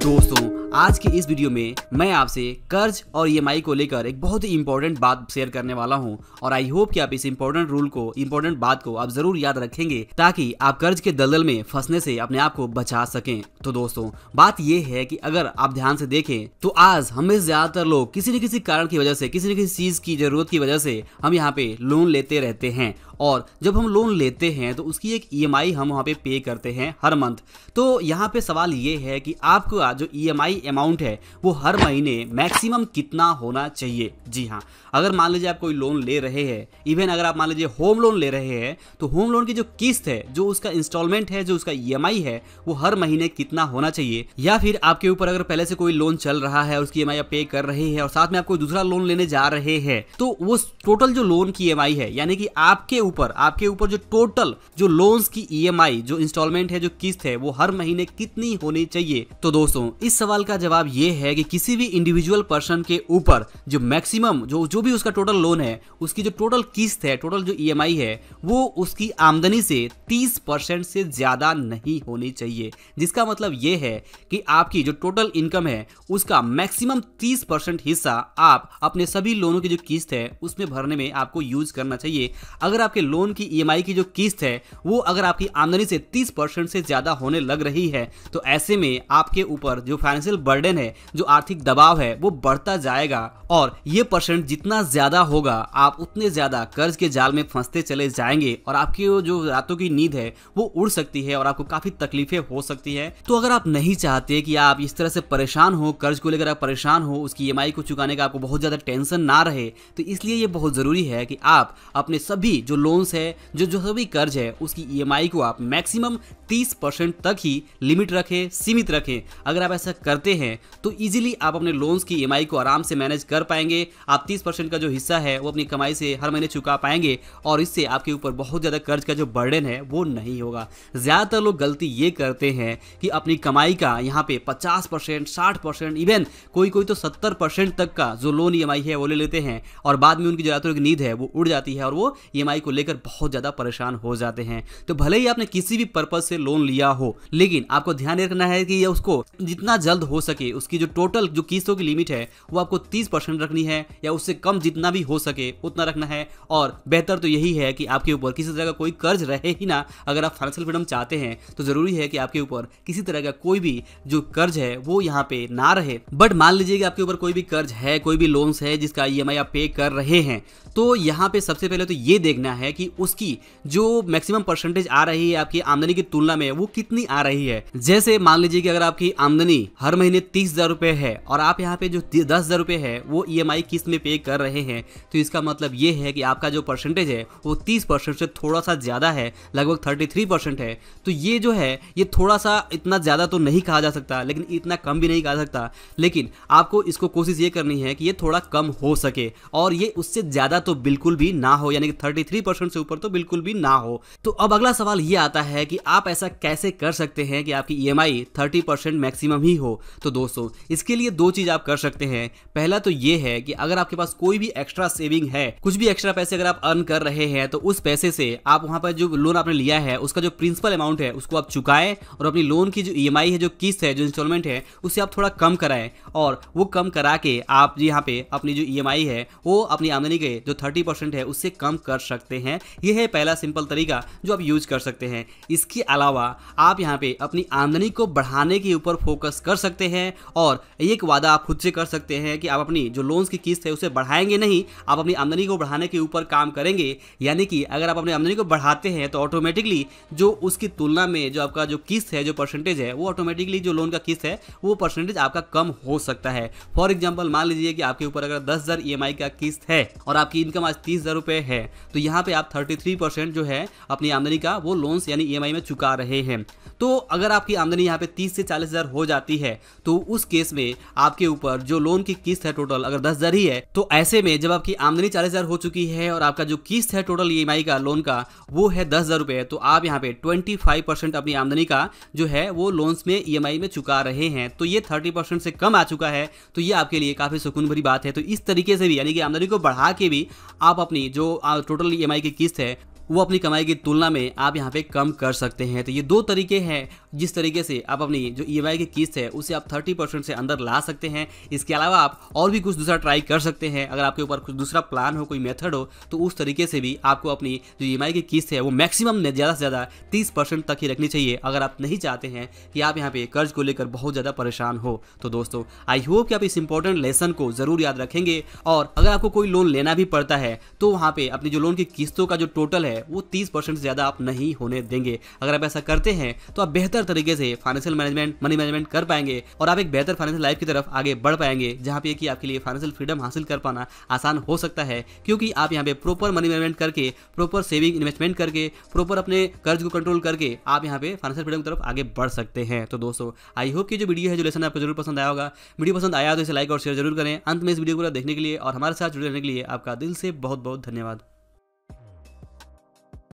दोस्तों आज की इस वीडियो में मैं आपसे कर्ज और ईएमआई को लेकर एक बहुत ही इंपॉर्टेंट बात शेयर करने वाला हूं और आई होप कि आप इस इंपॉर्टेंट बात को आप जरूर याद रखेंगे ताकि आप कर्ज के दलदल में फंसने से अपने आप को बचा सकें। तो दोस्तों बात यह है कि अगर आप ध्यान से देखें तो आज हमें ज्यादातर लोग किसी न किसी कारण की वजह से, किसी न किसी चीज की जरूरत की वजह से हम यहाँ पे लोन लेते रहते हैं और जब हम लोन लेते हैं तो उसकी एक ईएमआई हम वहाँ पे करते हैं हर मंथ। तो यहाँ पे सवाल ये है कि आपका जो ईएमआई अमाउंट है वो हर महीने मैक्सिमम कितना होना चाहिए। जी हाँ, अगर मान लीजिए आप कोई लोन ले रहे हैं, इवन अगर आप मान लीजिए होम लोन ले रहे हैं, तो होम लोन की जो किस्त है, जो उसका इंस्टॉलमेंट है, जो उसका ईएमआई है, वो हर महीने कितना होना चाहिए। या फिर आपके ऊपर अगर पहले से कोई लोन चल रहा है, उसकी ईएमआई आप पे कर रहे हैं और साथ में आप कोई दूसरा लोन लेने जा रहे हैं, तो वो टोटल जो लोन की ईएमआई है, यानी कि आपके ऊपर जो टोटल जो लोन्स की ईएमआई, जो इंस्टॉलमेंट है, जो किस्त है, वो हर महीने कितनी होनी चाहिए। तो दोस्तों इस सवाल का जवाब ये है कि किसी भी इंडिविजुअल पर्सन के ऊपर जो मैक्सिमम जो भी उसका टोटल लोन है, उसकी जो टोटल किस्त है, टोटल जो ईएमआई है, वो उसकी आमदनी से 30% से ज्यादा नहीं होनी चाहिए। जिसका मतलब ये है कि आपकी जो टोटल इनकम है उसका मैक्सिमम 30% हिस्सा आप अपने सभी लोनों की जो किस्त है उसमें भरने में आपको यूज करना चाहिए। अगर आपके लोन की ईएमआई की जो किस्त है वो अगर आपकी आमदनी से 30% से ज्यादा होने लग रही है तो ऐसे में आपके ऊपर जो फाइनेंशियल बर्डन है, जो आर्थिक दबाव है, वो बढ़ता जाएगा और ये परसेंट जितना ज्यादा होगा आप उतने ज्यादा कर्ज के जाल में फंसते चले जाएंगे और आपकी जो रातों की नींद है वो उड़ सकती है और आपको काफी तकलीफें हो सकती है। तो अगर आप नहीं चाहते कि आप इस तरह से परेशान हो, कर्ज को लेकर आप परेशान हो, उसकी ईएमआई को चुकाने का आपको बहुत ज्यादा टेंशन ना रहे, तो इसलिए ये बहुत जरूरी है कि आप अपने सभी जो लोन्स है, जो सभी कर्ज है, उसकी ईएमआई को आप मैक्सिमम 30% तक ही लिमिट रखें, सीमित रखें। अगर आप ऐसा करते हैं तो इजीली आप अपने लोन्स की ईएमआई को आराम से मैनेज कर पाएंगे। आप 30% का जो हिस्सा है वो अपनी कमाई से हर महीने चुका पाएंगे और इससे आपके ऊपर बहुत ज्यादा कर्ज का जो बर्डन है वो नहीं होगा। ज्यादातर लोग गलती ये करते हैं कि अपनी कमाई का यहाँ पे 50%, 60%, इवन कोई तो 70% तक का जो लोन ईएमआई है वो ले लेते हैं और बाद में उनकी जो रातों की नींद है वो उड़ जाती है और वो ईएमआई को लेकर बहुत ज्यादा परेशान हो जाते हैं। तो भले ही आपने किसी भी पर्पज से लोन लिया हो, लेकिन आपको ध्यान रखना है कि उसको जितना जल्द हो सके उसकी जो टोटल जो किस्तों की लिमिट है वो आपको 30% रखनी है या उससे कम जितना भी हो सके उतना रखना है। और बेहतर तो यही है कि आपके ऊपर किसी तरह का कोई कर्ज रहे ही ना। अगर आप फाइनेंशियल फ्रीडम चाहते हैं तो जरूरी है कि आपके ऊपर किसी तरह का कोई भी जो कर्ज है वो यहाँ पे ना रहे। बट मान लीजिए कि आपके ऊपर कोई भी कर्ज है, कोई भी लोन्स है जिसका ईएमआई आप पे कर रहे हैं, तो यहाँ पे सबसे पहले तो ये देखना है कि उसकी जो मैक्सिमम परसेंटेज आ रही है आपकी आमदनी की तुलना में वो कितनी आ रही है। जैसे मान लीजिए कि अगर आपकी आमदनी हर महीने 30,000 रुपए है और आप यहाँ पे जो 10,000 रुपए है वो ईएमआई किस्त में पे कर रहे हैं, तो इसका मतलब ये है कि आपका जो परसेंटेज है वो 30% से थोड़ा सा ज्यादा है, लगभग 33% है। तो ये जो है ये थोड़ा सा, इतना ज्यादा तो नहीं कहा जा सकता लेकिन इतना कम भी नहीं कहा सकता, लेकिन आपको इसको कोशिश ये करनी है कि ये थोड़ा कम हो सके और ये उससे ज्यादा तो बिल्कुल भी ना हो, यानी कि 33% से ऊपर तो बिल्कुल भी ना हो। तो अब अगला सवाल ये आता है कि आप ऐसा कैसे कर सकते हैं कि आपकी ईएमआई 30% मैक्सिमम ही हो। तो दोस्तों इसके लिए दो चीज आप कर सकते हैं। पहला तो ये है कि अगर आपके पास कोई भी एक्स्ट्रा सेविंग है, कुछ भी एक्स्ट्रा पैसे अगर आप अर्न कर रहे हैं, तो उस पैसे से आप वहां पर जो लोन आपने लिया है उसका जो प्रिंसिपल अमाउंट है उसको आप चुकाएं और अपनी लोन की जो ईएमआई है, जो किस्त है, जो इंस्टॉलमेंट है, उसे आप थोड़ा कम कराएं और वो कम करा के आप यहाँ पे अपनी जो ईएमआई है वो अपनी आमदनी के जो 30% है उससे कम कर सकते हैं। यह है पहला सिंपल तरीका जो आप यूज कर सकते हैं। इसके अलावा आप यहाँ पे अपनी आमदनी को बढ़ाने के ऊपर फोकस कर सकते हैं और एक वादा आप खुद से कर सकते हैं कि आप अपनी जो लोन्स की किस्त है उसे बढ़ाएंगे नहीं, आप अपनी आमदनी को बढ़ाने के ऊपर काम करेंगे। यानी कि अगर आप अपनी आमदनी को बढ़ाते हैं तो ऑटोमेटिकली जो उसकी तुलना में जो आपका जो किस्त है, जो परसेंटेज है, वो ऑटोमेटिकली जो लोन का किस्त है वो परसेंटेज आपका कम हो सकता है। फॉर एग्जाम्पल मान लीजिए कि आपके ऊपर अगर 10,000 ईएमआई का किस्त है और आपकी इनकम आज 30,000 रुपए है, तो यहाँ पे आप 33% जो है अपनी आमदनी का वो लोन्स यानी ईएमआई में चुका रहे हैं। तो अगर आपकी आमदनी यहाँ पे 30 से 40,000 हो जाती है तो उस केस में आपके ऊपर जो लोन की किस्त है टोटल अगर 10,000 ही है, तो ऐसे में जब आपकी आमदनी 40,000 हो चुकी है और आपका जो किस्त है टोटल ईएमआई का लोन का वो है 10,000 रुपए, तो आप यहाँ पे 25% अपनी आमदनी का जो है वो लोन्स में ईएमआई में चुका रहे हैं। तो ये 30% से कम आ चुका है, तो ये आपके लिए काफी सुकून भरी बात है। तो इस तरीके से भी, यानी कि आमदनी को बढ़ा के भी आप अपनी जो टोटल ईएमआई की किस्त है वो अपनी कमाई की तुलना में आप यहाँ पे कम कर सकते हैं। तो ये दो तरीके हैं जिस तरीके से आप अपनी जो ईएमआई की किस्त है उसे आप 30% से अंदर ला सकते हैं। इसके अलावा आप और भी कुछ दूसरा ट्राई कर सकते हैं। अगर आपके ऊपर कुछ दूसरा प्लान हो, कोई मेथड हो, तो उस तरीके से भी आपको अपनी जो ईएमआई की किस्त है वो मैक्सिमम ज़्यादा से ज़्यादा 30% तक ही रखनी चाहिए, अगर आप नहीं चाहते हैं कि आप यहाँ पे कर्ज को लेकर बहुत ज़्यादा परेशान हो। तो दोस्तों आई होप कि आप इस इंपॉर्टेंट लेसन को ज़रूर याद रखेंगे, और अगर आपको कोई लोन लेना भी पड़ता है तो वहाँ पे अपनी जो लोन की किस्तों का जो टोटल है वो 30% से ज़्यादा आप नहीं होने देंगे। अगर आप ऐसा करते हैं तो आप बेहतर तरीके से फाइनेंशियल मैनेजमेंट, मनी मैनेजमेंट कर पाएंगे और आप एक बेहतर फाइनेंशियल लाइफ की तरफ आगे बढ़ पाएंगे, जहाँ पे कि आपके लिए फाइनेंशियल फ्रीडम हासिल कर पाना आसान हो सकता है, क्योंकि आप यहाँ पे प्रॉपर मनी मैनेजमेंट करके, प्रॉपर सेविंग इन्वेस्टमेंट करके, प्रॉपर अपने कर्ज को कंट्रोल करके आप यहाँ पे फाइनेंशियल फ्रीडम की तरफ आगे बढ़ सकते हैं। तो दोस्तों आई होप कि जो वीडियो है, जो लेसन आपको जरूर पसंद आया होगा। वीडियो पसंद आया तो इसे लाइक और शेयर जरूर करें। अंत में इस वीडियो को देखने के लिए और हमारे साथ जुड़े रहने के लिए आपका दिल से बहुत बहुत धन्यवाद।